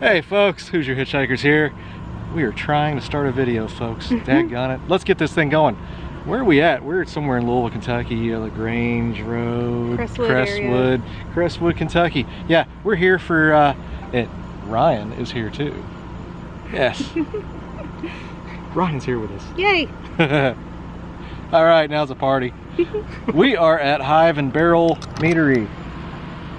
Hey folks, Who's Your Hitchhikers here. We are trying to start a video, folks. Daggone it. Let's get this thing going. Where are we at? We're somewhere in Louisville, Kentucky, LaGrange Road, Crestwood, Kentucky. Yeah, we're here for Ryan is here too. Yes. Ryan's here with us. Yay! All right, now's a party. We are at Hive and Barrel Meadery.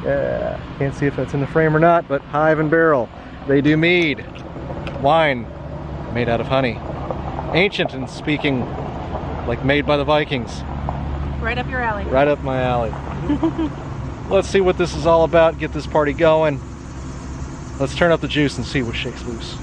Yeah, can't see if that's in the frame or not, but Hive and Barrel. They do mead, wine made out of honey. Ancient and speaking like made by the Vikings. Right up your alley. Right up my alley. Let's see what this is all about, get this party going. Let's turn up the juice and see what shakes loose.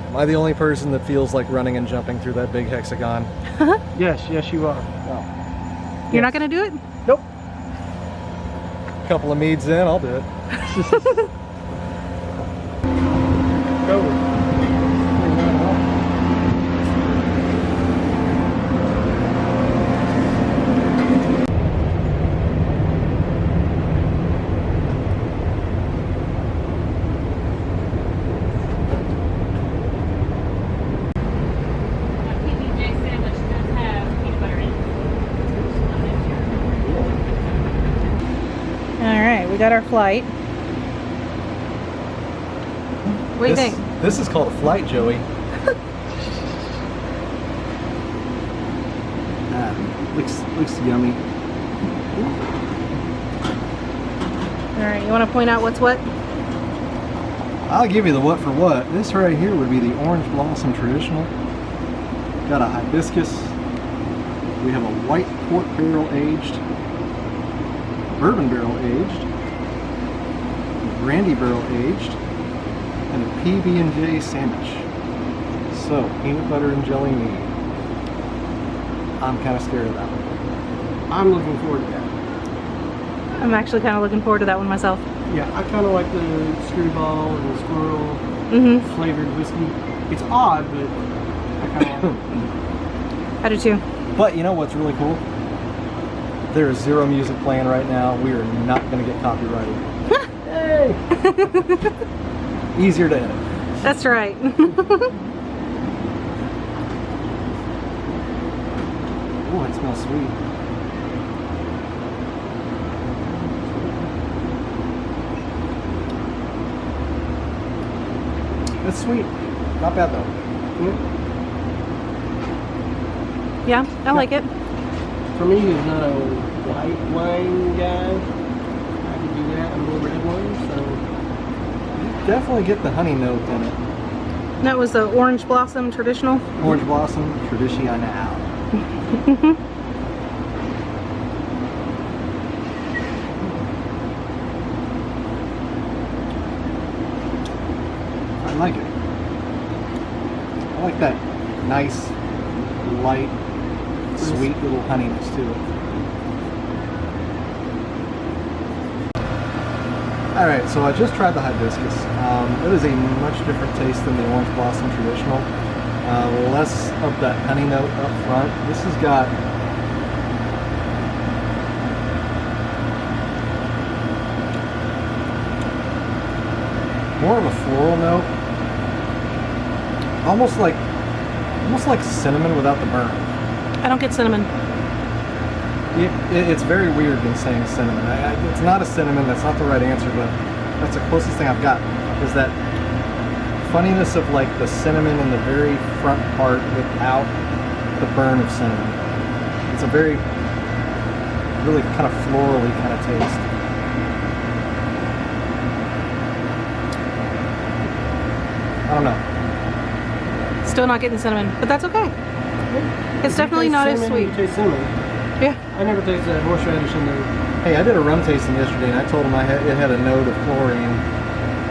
Am I the only person that feels like running and jumping through that big hexagon? Yes, you are. Oh. You're not gonna do it? Nope. A couple of meads in, I'll do it. Go. We got our flight. What do you think? This is called a flight, Joey. Looks yummy. Alright, you want to point out what's what? I'll give you the what for what. This right here would be the Orange Blossom Traditional. Got a Hibiscus. We have a white port barrel aged, bourbon barrel aged, brandy barrel aged, and a PB&J sandwich. So, peanut butter and jelly mead. I'm kind of scared of that one. I'm looking forward to that. I'm actually kind of looking forward to that one myself. Yeah, I kind of like the screwball and the squirrel flavored whiskey. It's odd, but I kind of like it. I do too. But you know what's really cool? There is zero music playing right now. We are not going to get copyrighted. Hey! Easier to edit. That's right. Oh, it smells sweet. It's sweet. Not bad though. Yeah, I like it. For me, who's not a white wine guy, I could do that. I'm a red one, so You definitely get the honey note in it. That was the Orange Blossom Traditional. Orange Blossom Traditional. I like it. I like that nice, light, sweet little honeyness to it. Alright, so I just tried the Hibiscus. It is a much different taste than the Orange Blossom Traditional. Less of that honey note up front. This has got more of a floral note. Almost like cinnamon without the burn. I don't get cinnamon. It's very weird in saying cinnamon. It's not a cinnamon, that's not the right answer, but that's the closest thing I've got, is that funniness of like the cinnamon in the very front part without the burn of cinnamon. It's a very, really kind of florally kind of taste. I don't know. Still not getting cinnamon, but that's okay. It's definitely not as sweet. You taste cinnamon. Yeah. I never tasted that horseradish in there. Hey, I did a rum tasting yesterday and I told them it had a note of chlorine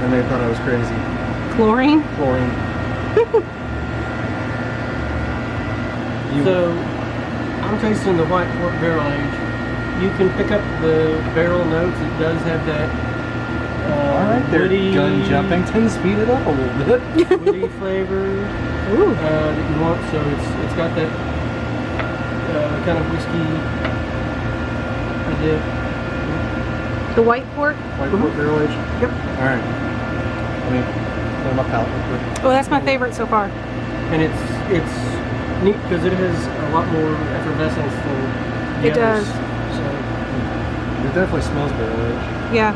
and they thought I was crazy. Chlorine? Chlorine. So, I'm tasting the white port barrel age. You can pick up the barrel notes. It does have that Alright, they're gun jumping. 10 speed it up a little bit. Woody flavor that you want. So it's got that kind of whiskey idea. The white port? White port barrel aged? Yep. Alright. Let me clear my palate real quick. Oh, that's my favorite so far. And it's neat because it has a lot more effervescence than the It others. does. So, It definitely smells barrel aged. Yeah.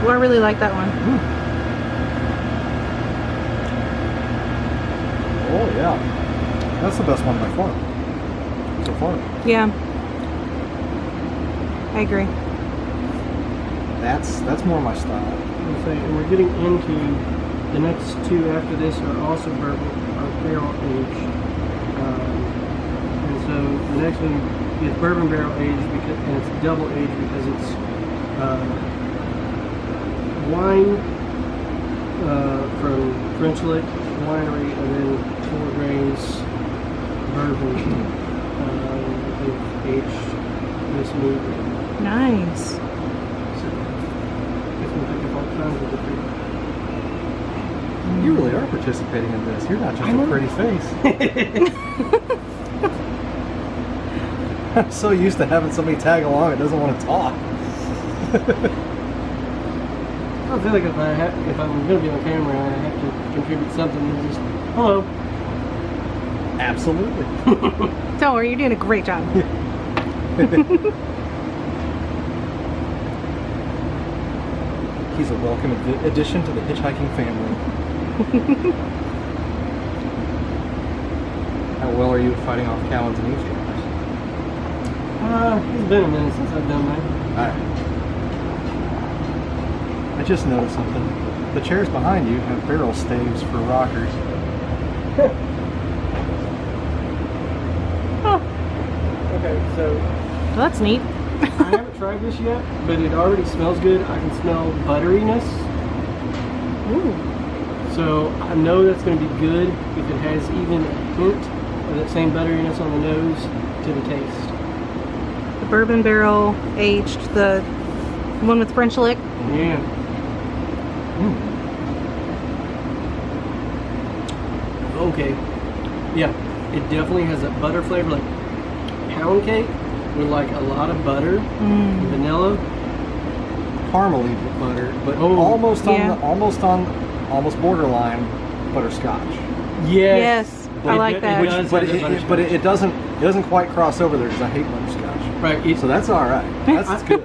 Well, I really like that one. Oh yeah. That's the best one by far. So far. Yeah. I agree. That's more my style. and we're getting into the next two after this are also bourbon, are barrel aged. And so the next one is bourbon barrel aged because, and it's double aged because it's wine from French Lick Winery, and then 4 grains bourbon aged this Meadery. Nice. So it's going to pick up all kinds of different. You really are participating in this. You're not just a pretty face. I'm so used to having somebody tag along. It doesn't want to talk. I feel like if I'm going to be on camera and I have to contribute something, then just hello. Absolutely. Don't worry, you're doing a great job. He's a welcome addition to the hitchhiking family. How well are you at fighting off Cowens and eavesdroppers? It's been a minute since I've done that. Alright. I just noticed something. The chairs behind you have barrel staves for rockers. Okay, so Well, that's neat. I haven't tried this yet, but it already smells good. I can smell butteriness. Ooh. So I know that's going to be good if it has even a hint of that same butteriness on the nose to the taste. The bourbon barrel aged, the one with French Lick. Yeah. Okay. Yeah, it definitely has that butter flavor, like pound cake with like a lot of butter, vanilla. Caramely butter, but almost borderline butterscotch. Yes, I like that. But it doesn't quite cross over there because I hate butterscotch. Right. So that's all right. That's good.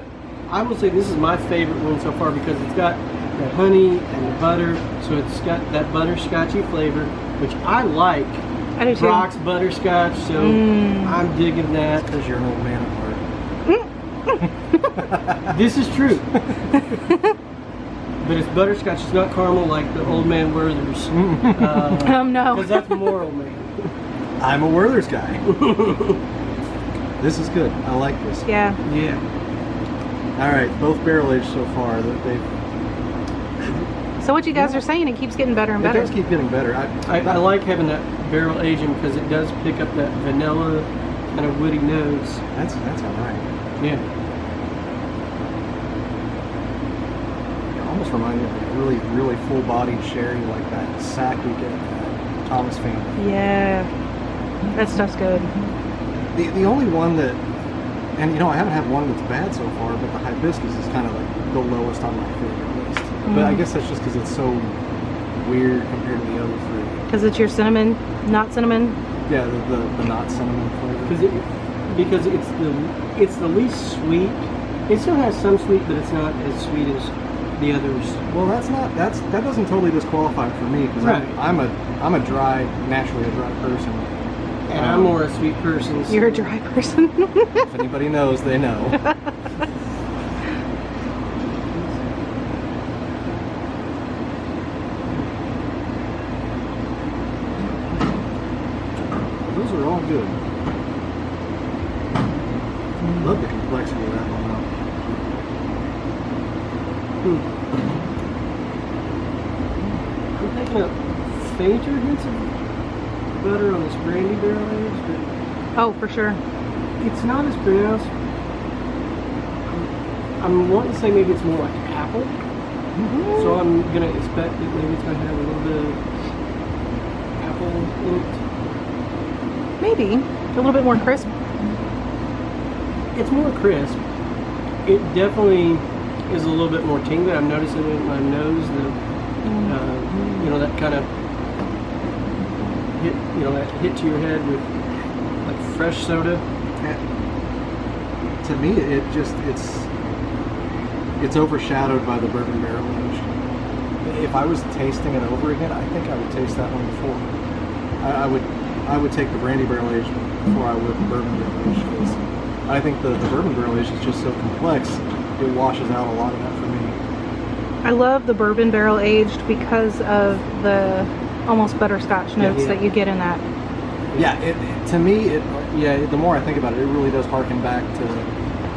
I will say this is my favorite one so far because it's got the honey and the butter, so it's got that butterscotchy flavor, which I like. I do too. Brock's butterscotch, so I'm digging that. Because you're an old man at heart. This is true. But it's butterscotch, it's not caramel like the Old Man Werther's. No. Because that's more Old Man. I'm a Werther's guy. This is good. I like this. Yeah. Yeah. All right, both barrel aged so far. So what you guys are saying, it keeps getting better and better. It does keep getting better. I like having that barrel aging because it does pick up that vanilla kind of woody nose. That's all right. Yeah. It almost reminds me of a really, really full-bodied sherry like that sack we get at Thomas Family. Yeah. That stuff's good. The only one that, and you know, I haven't had one that's bad so far, but the Hibiscus is kind of like the lowest on my favorite list. But I guess that's just because it's so weird compared to the other three. Because it's your cinnamon, not cinnamon. Yeah, the not cinnamon flavor. Because it's the least sweet. It still has some sweet, but it's not as sweet as the others. Well, that doesn't totally disqualify it for me because I'm a naturally a dry person. And I'm more a sweet person. So. You're a dry person. If anybody knows, they know. Those are all good. Love the complexity of that one I'm picking up fainter hints of butter on this brandy barrel aged, but Oh, for sure. it's not as pronounced. I'm wanting to say maybe it's more like apple. So I'm gonna expect that maybe it's gonna have a little bit of apple in it. Maybe a little bit more crisp. It's more crisp. It definitely is a little bit more tingly. I'm noticing it in my nose. You know, that kind of hit. You know, that hit to your head with like fresh soda. To me, it's overshadowed by the bourbon barrel aged. If I was tasting it over again, I think I would taste that one before. I would take the brandy barrel aged before I would the bourbon barrel aged, because I think the bourbon barrel aged is just so complex. It washes out a lot of that for me. I love the bourbon barrel aged because of the almost butterscotch notes that you get in that. Yeah, to me, the more I think about it, it really does harken back to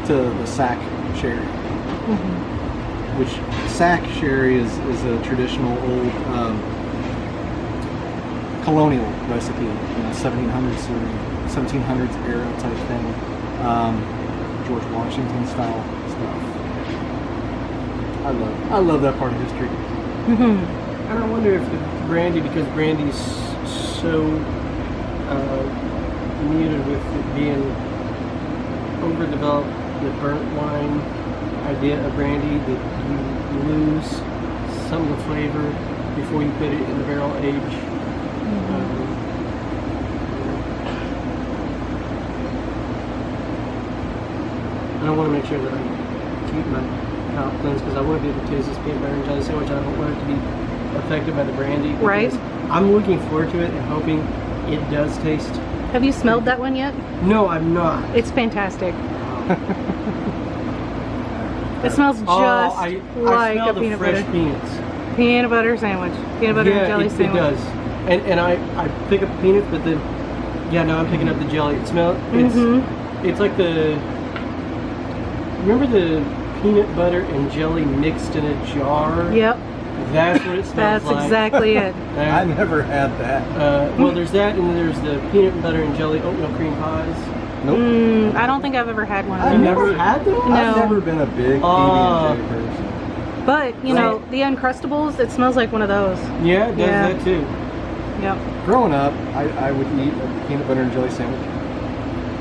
the sack sherry. Which sack sherry is a traditional old colonial recipe, 1700s era type thing, George Washington style stuff. I love that part of history. And I wonder if the brandy, because brandy's so muted with it being overdeveloped, the burnt wine idea of brandy, that you lose some of the flavor before you put it in the barrel age. And I want to make sure that I keep my palate cleansed, because I want to be able to taste this peanut butter and jelly sandwich. I don't want it to be affected by the brandy. Right. I'm looking forward to it and hoping it does taste. Have you smelled that one yet? No, I'm not. It's fantastic. It smells just I like smell a the peanut fresh butter. peanuts. Peanut butter sandwich. Peanut butter and jelly sandwich. It does. And I pick up peanuts, but then, I'm picking up the jelly. It smells, it's like remember the peanut butter and jelly mixed in a jar? Yep. That's what it smells like. That's exactly it. I never had that. Well, there's that, and there's the peanut butter and jelly oatmeal cream pies. Nope. I don't think I've ever had one of I've those. never had them? No. I've never been a big PB&J person. But, you know, the Uncrustables, it smells like one of those. Yeah, it does that too. Yep. Growing up, I would eat a peanut butter and jelly sandwich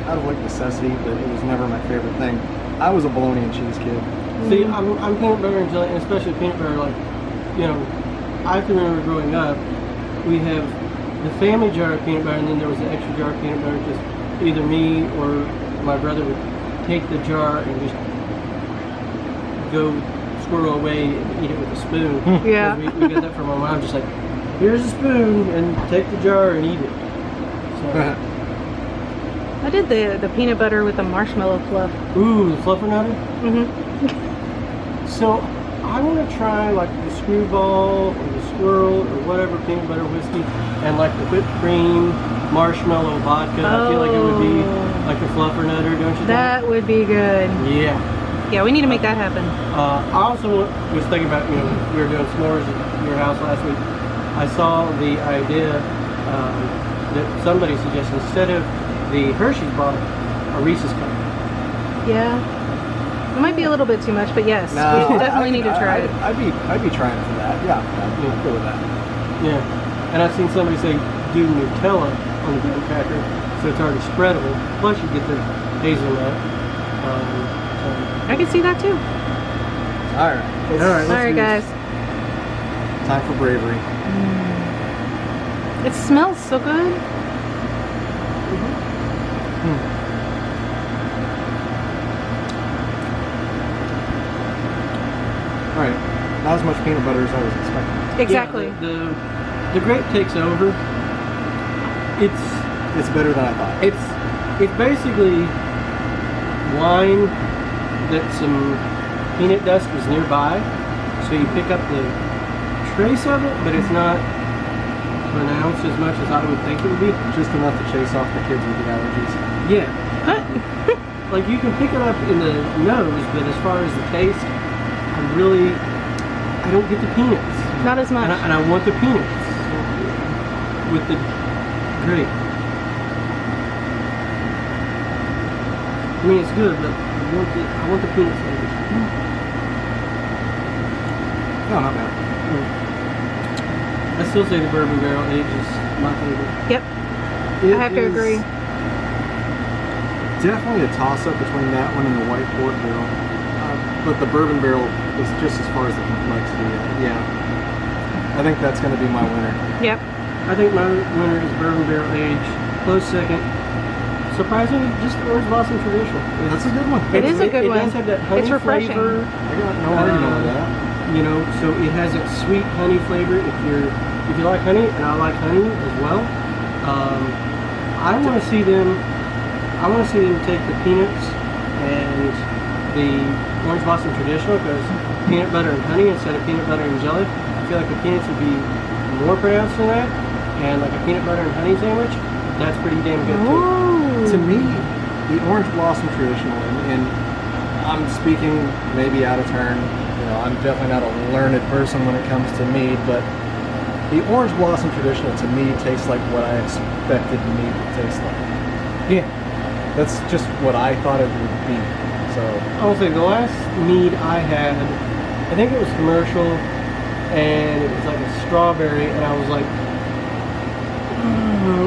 out of like necessity, but it was never my favorite thing. I was a bologna and cheese kid. See, I'm peanut butter and jelly, and especially peanut butter, like, I can remember growing up, we have the family jar of peanut butter, and then there was an extra jar of peanut butter, because either me or my brother would take the jar and just go squirrel away and eat it with a spoon. Yeah. We got that from my mom, just like, here's a spoon, and take the jar and eat it. So, I did the peanut butter with the marshmallow fluff. ooh, the fluffernutter? So, I want to try like the screwball or the squirrel or whatever peanut butter whiskey, and like the whipped cream marshmallow vodka. I feel like it would be like the fluffernutter, don't you think? That would be good. Yeah. Yeah, we need to make that happen. I also was thinking about, we were doing s'mores at your house last week. I saw the idea that somebody suggested, instead of the Hershey's bar, a Reese's cup. Yeah. It might be a little bit too much, but yes, we definitely need to try it. I'd be trying for that. Yeah, I'd go with that. Yeah. And I've seen somebody say do Nutella on the graham cracker, so it's already spreadable. Plus you get the hazelnut. I can see that too. All right, guys. Time for bravery. It smells so good. All right, not as much peanut butter as I was expecting. Exactly. Yeah, the grape takes over. It's better than I thought. It's basically wine that some peanut dust was nearby, so you pick up the trace of it, but it's not pronounced as much as I would think it would be. Just enough to chase off the kids with the allergies. Yeah. Like you can pick it up in the nose, but as far as the taste, I don't get the peanuts. Not as much. And I want the peanuts with the grape. I mean, it's good, but I want the peanut flavor. No, not bad. I still say the bourbon barrel age is my favorite. Yep. I have to agree. Definitely a toss-up between that one and the white port barrel. But the bourbon barrel is just as far as the complexity. Yeah. I think that's going to be my winner. Yep. I think my winner is bourbon barrel age. Close second. Surprisingly, just Orange Blossom Traditional. That's a good one. It is a good one. It does have that honey It's refreshing. flavor. I got no argument with that. You know, so it has that sweet honey flavor. If you like honey, and I like honey as well, I want to see them. I want to see them take the peanuts and the Orange Blossom Traditional, because peanut butter and honey instead of peanut butter and jelly. I feel like the peanuts would be more pronounced than that, and like a peanut butter and honey sandwich, that's pretty damn good too. To me, the Orange Blossom Traditional, and I'm speaking maybe out of turn. You know, I'm definitely not a learned person when it comes to mead, but the Orange Blossom Traditional to me tastes like what I expected mead to taste like. Yeah. That's just what I thought it would be. So I will say the last mead I had, I think it was commercial, and it was like a strawberry, and I was like,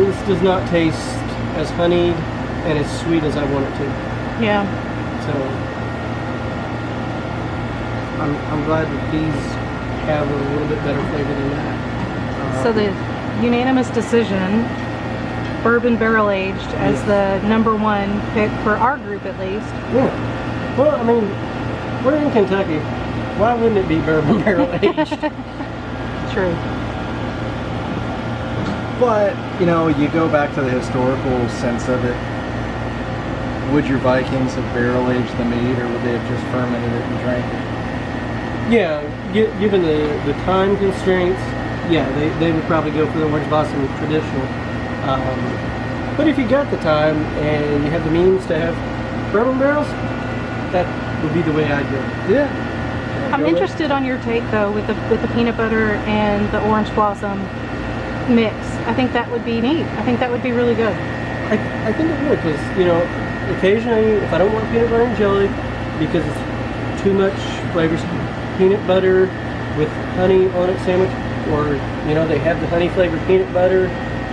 this does not taste as honeyed and as sweet as I want it to. Yeah. So I'm glad that these have a little bit better flavor than that. So the unanimous decision, bourbon barrel aged as the #1 pick for our group at least. Yeah. Well, I mean, we're in Kentucky. Why wouldn't it be bourbon barrel aged? True. but, you know, you go back to the historical sense of it. Would your Vikings have barrel-aged the mead, or would they have just fermented it and drank it? Yeah, given the time constraints, yeah, they would probably go for the Orange Blossom Traditional. But if you got the time and you have the means to have bourbon barrels, that would be the way I'd go. Yeah. I'm interested on your take though with the peanut butter and the orange blossom mix. I think that would be neat. I think that would be really good. I think it would, because, you know, occasionally if I don't want peanut butter and jelly because it's too much flavors, peanut butter with honey on it sandwich, or, you know, they have the honey flavored peanut butter.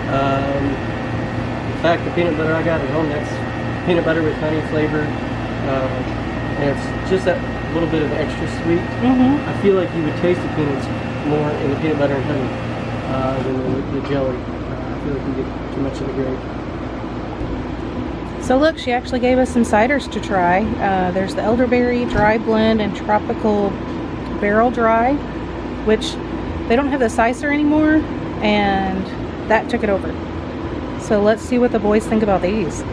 In fact, the peanut butter I got at home, that's peanut butter with honey flavor, and it's just that little bit of extra sweet. I feel like you would taste the peanuts more in the peanut butter and honey than the jelly. I feel like you get too much of the grape. So look, she actually gave us some ciders to try. There's the elderberry dry blend and tropical barrel dry, which they don't have the sicer anymore, and that took it over. So let's see what the boys think about these.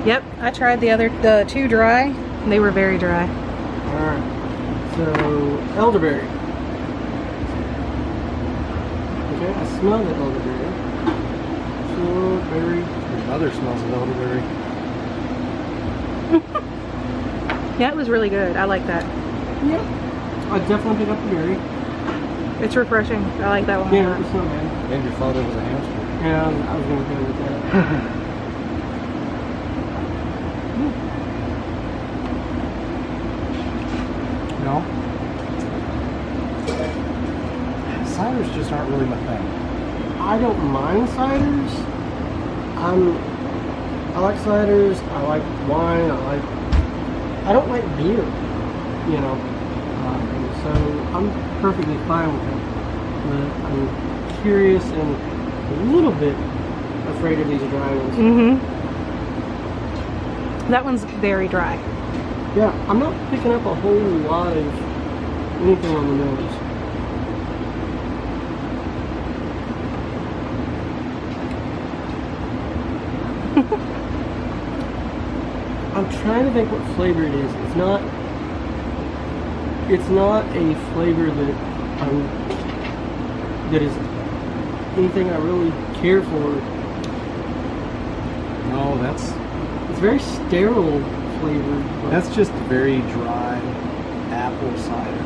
Yep, I tried the two dry, and they were very dry. Alright, so elderberry. Okay, I smell the elderberry. So berry. Your mother smells of elderberry. Yeah, it was really good. I like that. Yep. I definitely pick up the berry. It's refreshing. I like that one. Yeah, it's not bad. And your father was a hamster. Yeah, I was going to go with that. No. Ciders just aren't really my thing. I don't mind ciders. I like ciders. I like wine. I don't like beer. You know, so I'm perfectly fine with it. But I'm curious and a little bit afraid of these dry ones. That one's very dry. Yeah, I'm not picking up a whole lot of anything on the nose. I'm trying to think what flavor it is. It's not a flavor that is anything I really care for. No, It's very sterile flavored. that's just very dry apple cider.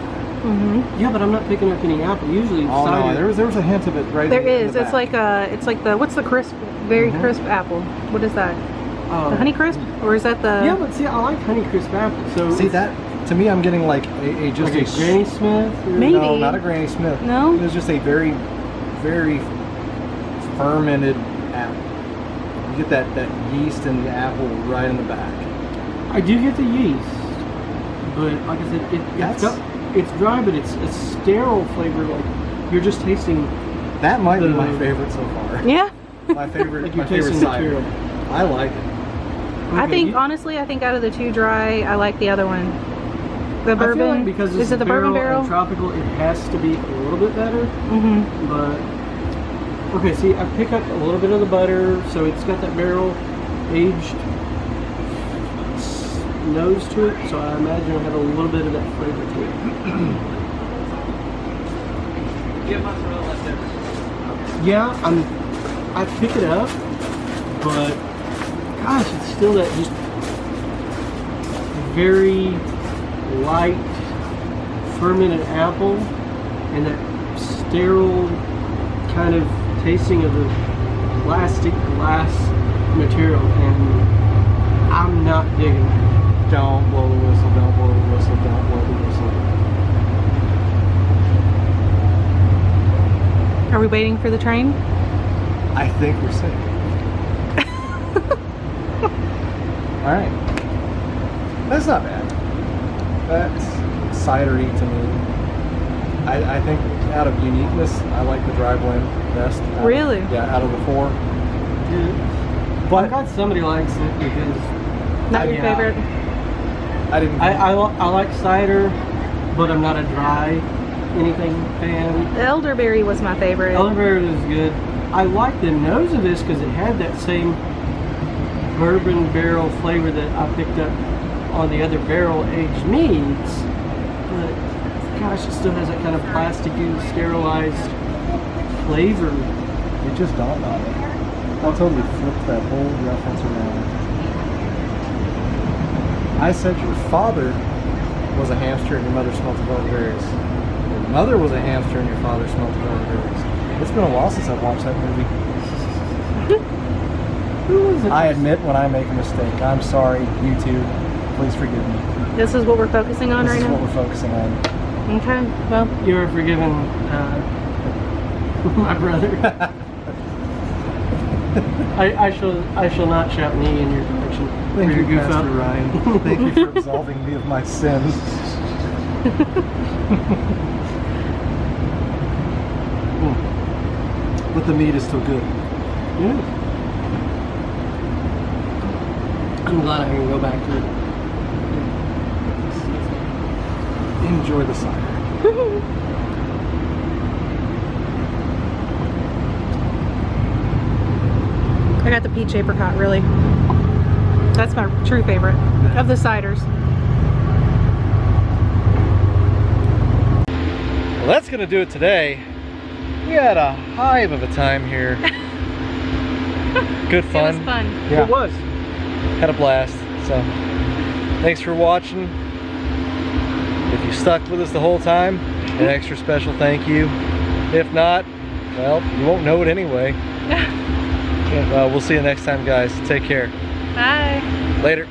Yeah, but I'm not picking up any apple. Usually Oh cider. no, there was a hint of it right There in is. the It's back. like the what's the crisp, very crisp apple? What is that? The Honey Crisp, or is that the? Yeah, but see, I like Honey Crisp apple. So See that To me, I'm getting like just like a Granny Smith? Or? Maybe. No, not a Granny Smith. No? It was just a very, very fermented apple. You get that yeast and the apple right in the back. I do get the yeast, but like I said, it's dry, but it's a sterile flavor. Like you're just tasting. That might be my favorite so far. Yeah. My favorite, like my favorite cider. material. I like it. Okay, I think honestly, I think out of the two dry, I like the other one. The bourbon. I feel like because is it the bourbon barrel? And tropical, it has to be a little bit better. Mm-hmm. But okay, see, I pick up a little bit of the butter, so it's got that barrel aged nose to it. So I imagine it'll have a little bit of that flavor to it. Yeah, I pick it up, but gosh, it's still that just very light fermented apple and that sterile kind of tasting of the plastic glass material, and I'm not digging it. Don't blow the whistle, don't blow the whistle, don't blow the whistle. Are we waiting for the train? I think we're safe. Alright. That's not bad. That's cidery to me. I think out of uniqueness, I like the dry blend best. Really? Out of the four. Yeah. But I'm glad somebody likes it because Not your favorite? I like cider, but I'm not a dry anything fan. The elderberry was my favorite. Elderberry was good. I like the nose of this because it had that same bourbon barrel flavor that I picked up on the other barrel aged meads, but gosh, it still has that kind of plasticky, sterilized flavor. It just dawned on me. I totally flipped that whole reference around. I said your father was a hamster and your mother smelled of elderberries. Your mother was a hamster and your father smelled of elderberries. It's been a while since I've watched that movie. Who was it? I admit when I make a mistake. I'm sorry, YouTube. Please forgive me. This is what we're focusing on right now? This is what we're focusing on. Okay, well. You are forgiven, my brother. I shall not shout knee in your direction. Thank you, goof Pastor up. Ryan. Thank you for absolving me of my sins. But the meat is still good. Yeah. I'm glad I can go back to it. Enjoy the cider. I got the peach apricot, really. That's my true favorite of the ciders. Well, that's gonna do it today. We had a hive of a time here. Good fun. It was fun. Yeah. It was. Had a blast. So, thanks for watching. If you stuck with us the whole time, an extra special thank you. If not, well, you won't know it anyway. We'll see you next time, guys. Take care. Bye. Later.